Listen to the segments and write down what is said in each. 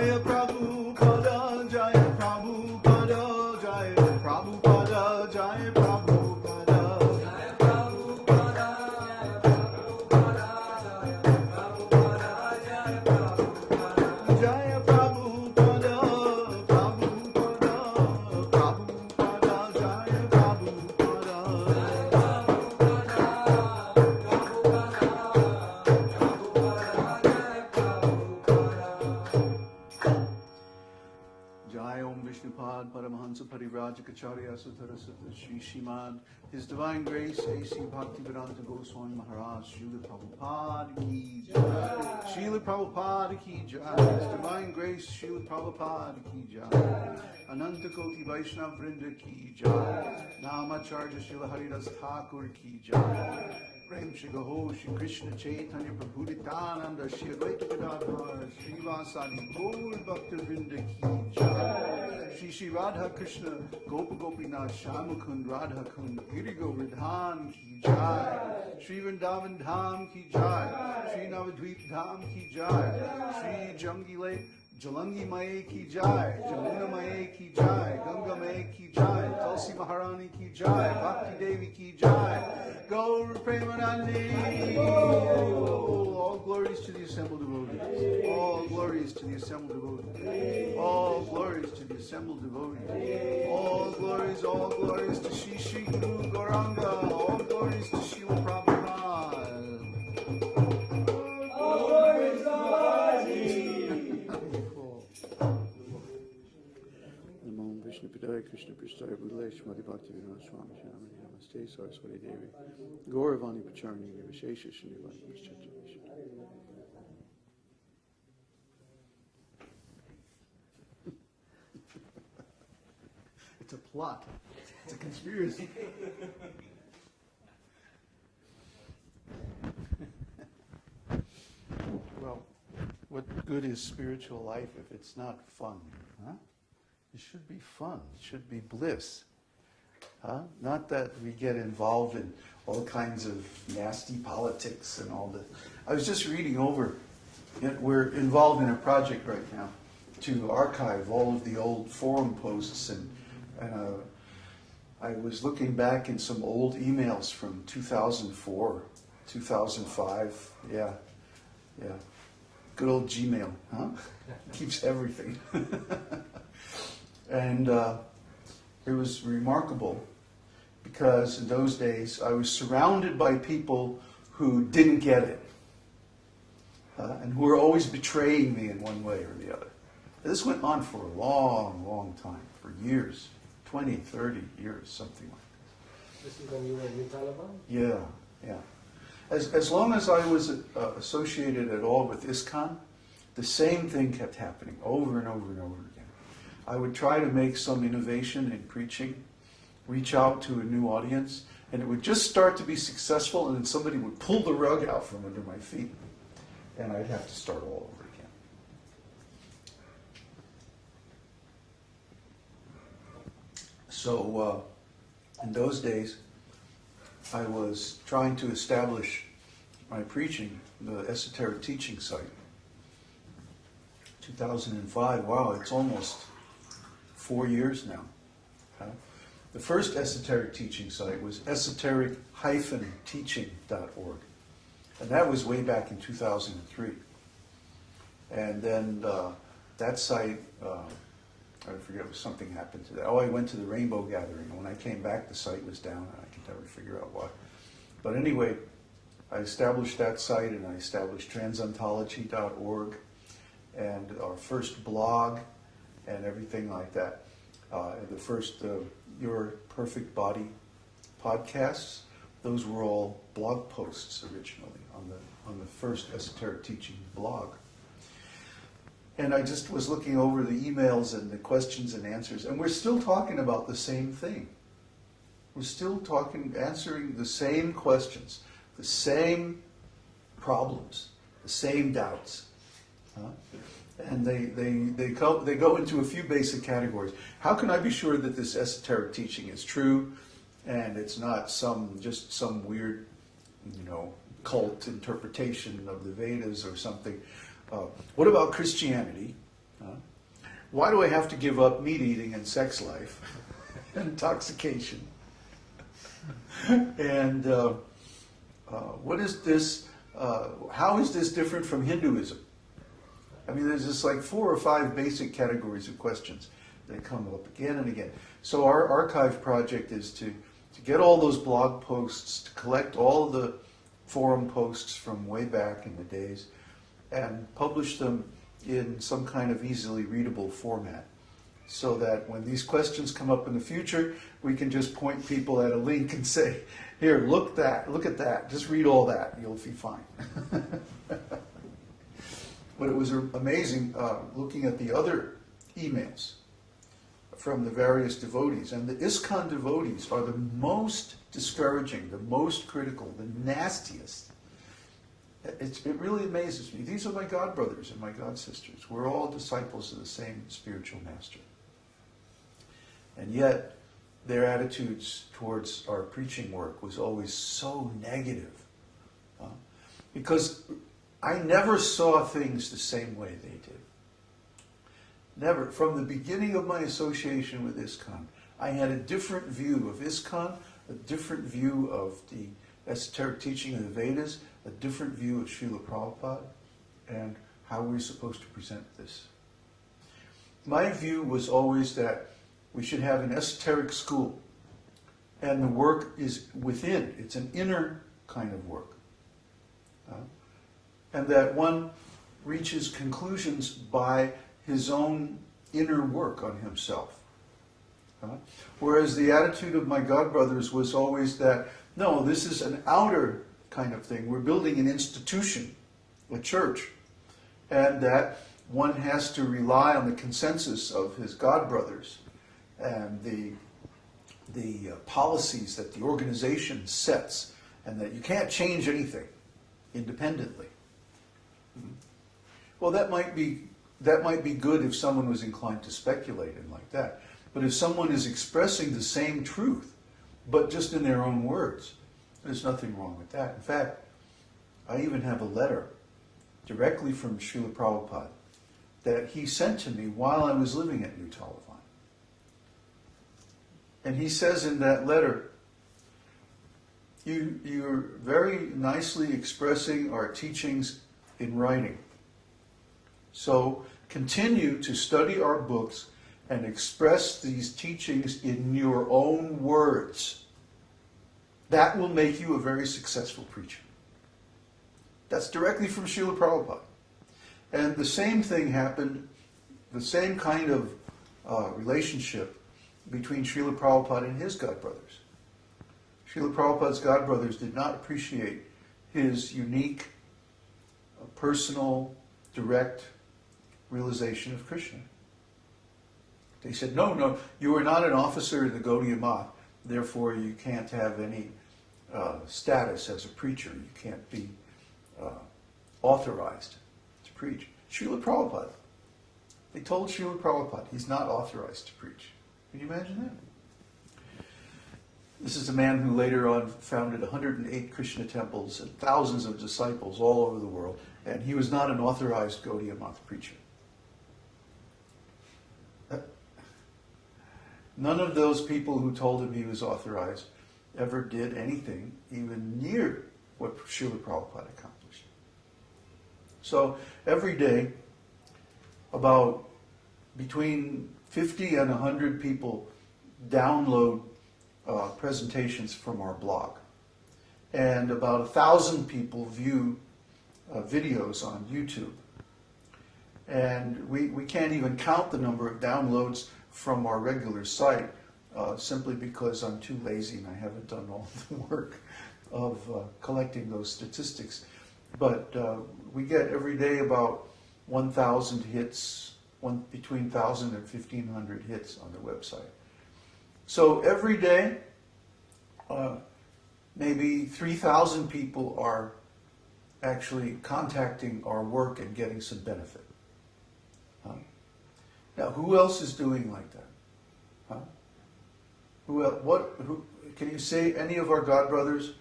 Jaya Prabhupada, Jaya Prabhupada, Jaya Prabhupada, Jaya Prabhupada. Jaya Prabhupada, Jaya Prabhupada, Jaya Prabhupada, Prabhupada, Prabhupada, Jaya Prabhupada. Jai Om Vishnupad Paramahansa Parivrajacharya Sutarasata Shri Shrimad His Divine Grace A.C. Bhaktivedanta Goswami Maharaj Srila Prabhupada Ki Jai Srila Prabhupada Ki Jai His Divine Grace Srila Prabhupada Ki Jai Ananta Koti Vaishnava Vrinda Ki Jai Namacharya Srila Haridas Thakur Ki Jai Prem Shri Gaho Shri Krishna Chaitanya Prabhu Nityananda Shri Advaita Gadadhar Shri Vasadi Gaur Bhakta Vrinda Ki Jai Shri Shri Radha Krishna Gopa Gopinath Shamakund Radha Kund Giri Govardhan Ki Jai Shri Vrindavan Dham Ki Jai Shri Navadvip Dham Ki Jai Shri Jangile Jalangi Mae Ki Jai, Jamuna Mae Ki Jai, Ganga Mae Ki Jai, Tulsi Maharani Ki Jai, Bhakti Devi Ki Jai, Gaur Premanandi. All glories to the assembled devotees. All glories to the assembled devotees. All glories to the assembled devotees. All glories to Shri Shri Guru Gauranga. All glories to Srila Prabhupada. All glories to Namo Vishnu Padaya Krishna Prasthaya Bhutale Shrimati Bhaktivedanta Swami Shamani Namaste Saraswati Devi Gauravani Pacharni Vishesha Srinivani Vishchachavisha. It's a plot. It's a conspiracy. Well, what good is spiritual life if it's not fun? Huh? It should be fun. It should be bliss. Huh? Not that we get involved in all kinds of nasty politics and all that. I was just reading over, we're involved in a project right now to archive all of the old forum posts, and I was looking back in some old emails from 2004, 2005. Yeah. Good old Gmail, huh? Keeps everything. And it was remarkable because in those days I was surrounded by people who didn't get it and who were always betraying me in one way or the other. This went on for a long, long time, for years, 20, 30 years, something like this. This is when you were in Taliban? Yeah. As long as I was associated at all with ISKCON, the same thing kept happening over and over and over again. I would try to make some innovation in preaching, reach out to a new audience, and it would just start to be successful, and then somebody would pull the rug out from under my feet, and I'd have to start all over again. So in those days, I was trying to establish my preaching, the esoteric teaching site. 2005, wow, it's almost 4 years now. Okay? The first esoteric teaching site was esoteric-teaching.org. And that was way back in 2003. And then that site, I forget, something happened to that. Oh, I went to the Rainbow Gathering. And when I came back, the site was down. I can never figure out why. But anyway, I established that site, and I established transontology.org, and our first blog, and everything like that. The first Your Perfect Body podcasts, those were all blog posts originally on the first Esoteric Teaching blog. And I just was looking over the emails and the questions and answers, and we're still talking about the same thing. We're still answering the same questions, the same problems, the same doubts. And they go into a few basic categories. How can I be sure that this esoteric teaching is true and it's not some weird, cult interpretation of the Vedas or something? What about Christianity? Why do I have to give up meat eating and sex life, intoxication? And what is this? How is this different from Hinduism? I mean, there's just like 4 or 5 basic categories of questions that come up again and again. So our archive project is to get all those blog posts, to collect all of the forum posts from way back in the days, and publish them in some kind of easily readable format, so that when these questions come up in the future, we can just point people at a link and say, here, look at that, just read all that, you'll be fine. But it was amazing looking at the other emails from the various devotees. And the ISKCON devotees are the most discouraging, the most critical, the nastiest. It really amazes me. These are my God brothers and my God sisters. We're all disciples of the same spiritual master. And yet, their attitudes towards our preaching work was always so negative. Because I never saw things the same way they did. Never. From the beginning of my association with ISKCON, I had a different view of ISKCON, a different view of the esoteric teaching of the Vedas, a different view of Srila Prabhupada, and how we're supposed to present this. My view was always that we should have an esoteric school, and the work is within. It's an inner kind of work. And that one reaches conclusions by his own inner work on himself. Whereas the attitude of my God brothers was always that, no, this is an outer kind of thing. We're building an institution, a church, and that one has to rely on the consensus of his God brothers and the policies that the organization sets, and that you can't change anything independently. Well, that might be good if someone was inclined to speculate and like that. But if someone is expressing the same truth, but just in their own words, there's nothing wrong with that. In fact, I even have a letter directly from Srila Prabhupada that he sent to me while I was living at New Talavana. And he says in that letter, you're very nicely expressing our teachings in writing. So continue to study our books and express these teachings in your own words. That will make you a very successful preacher. That's directly from Srila Prabhupada. And the same thing happened, the same kind of relationship between Srila Prabhupada and his God brothers. Srila Prabhupada's God brothers did not appreciate his unique, personal, direct realization of Krishna. They said, no, you are not an officer in the Gaudiya Math, therefore you can't have any status as a preacher. You can't be authorized to preach. Srila Prabhupada. They told Srila Prabhupada he's not authorized to preach. Can you imagine that? This is a man who later on founded 108 Krishna temples and thousands of disciples all over the world, and he was not an authorized Gaudiya Math preacher. None of those people who told him he was authorized ever did anything even near what Srila Prabhupada accomplished. So every day, about between 50 and 100 people download presentations from our blog. And about 1,000 people view videos on YouTube. And we can't even count the number of downloads from our regular site simply because I'm too lazy and I haven't done all the work of collecting those statistics. But we get every day about 1,000 hits, between 1,000 and 1,500 hits on the website. So every day, maybe 3,000 people are actually contacting our work and getting some benefit. Now, who else is doing like that? Who else, who, can you say any of our God brothers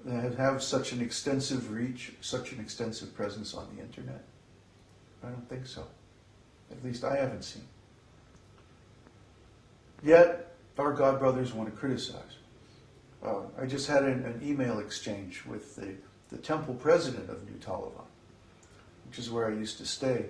that have such an extensive reach, such an extensive presence on the internet? I don't think so. At least I haven't seen. Yet, our God brothers want to criticize. I just had an email exchange with the temple president of New Taliban, which is where I used to stay.